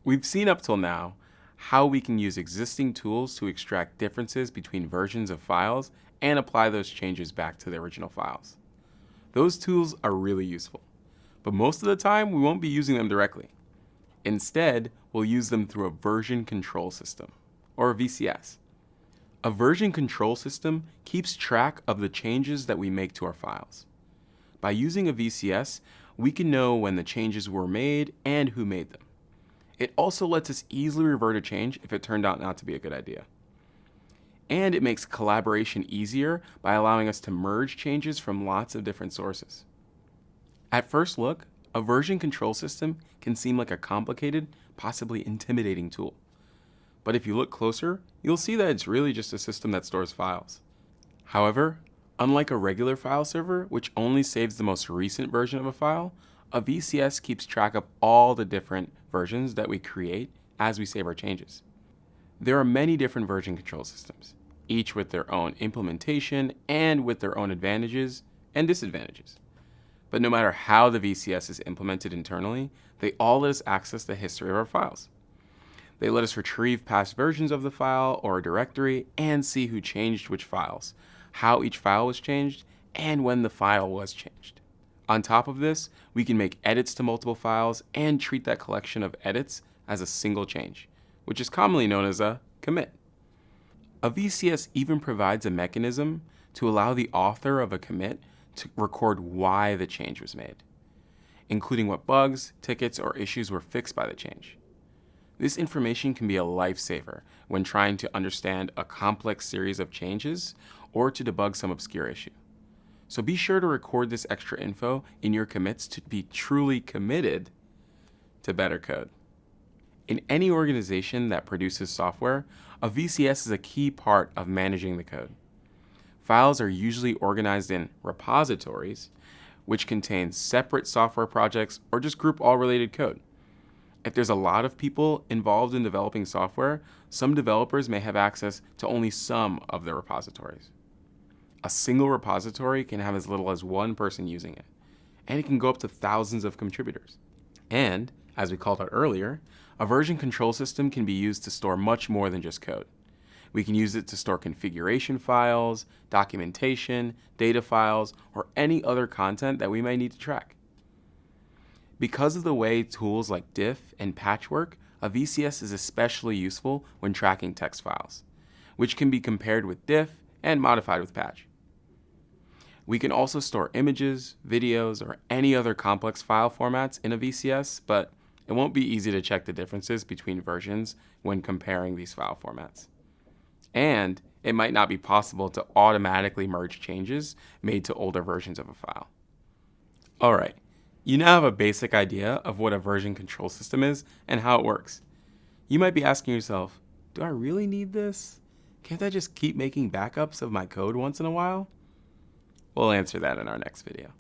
We've seen up till now how we can use existing tools to extract differences between versions of files and apply those changes back to the original files. Those tools are really useful, but most of the time we won't be using them directly. Instead, we'll use them through a version control system, or a VCS. A version control system keeps track of the changes that we make to our files. By using a VCS, we can know when the changes were made and who made them. It also lets us easily revert a change if it turned out not to be a good idea. And it makes collaboration easier by allowing us to merge changes from lots of different sources. At first look, a version control system can seem like a complicated, possibly intimidating tool. But if you look closer, you'll see that it's really just a system that stores files. However, unlike a regular file server, which only saves the most recent version of a file, a VCS keeps track of all the different versions that we create as we save our changes. There are many different version control systems, each with their own implementation and with their own advantages and disadvantages. But no matter how the VCS is implemented internally, they all let us access the history of our files. They let us retrieve past versions of the file or a directory and see who changed which files, how each file was changed, and when the file was changed. On top of this, we can make edits to multiple files and treat that collection of edits as a single change, which is commonly known as a commit. A VCS even provides a mechanism to allow the author of a commit to record why the change was made, including what bugs, tickets, or issues were fixed by the change. This information can be a lifesaver when trying to understand a complex series of changes or to debug some obscure issue. So be sure to record this extra info in your commits to be truly committed to better code. In any organization that produces software, a VCS is a key part of managing the code. Files are usually organized in repositories, which contain separate software projects or just group all related code. If there's a lot of people involved in developing software, some developers may have access to only some of the repositories. A single repository can have as little as one person using it, and it can go up to thousands of contributors. And, as we called out earlier, a version control system can be used to store much more than just code. We can use it to store configuration files, documentation, data files, or any other content that we might need to track. Because of the way tools like diff and patch work, a VCS is especially useful when tracking text files, which can be compared with diff and modified with patch. We can also store images, videos, or any other complex file formats in a VCS, but it won't be easy to check the differences between versions when comparing these file formats. And it might not be possible to automatically merge changes made to older versions of a file. All right, you now have a basic idea of what a version control system is and how it works. You might be asking yourself, do I really need this? Can't I just keep making backups of my code once in a while? We'll answer that in our next video.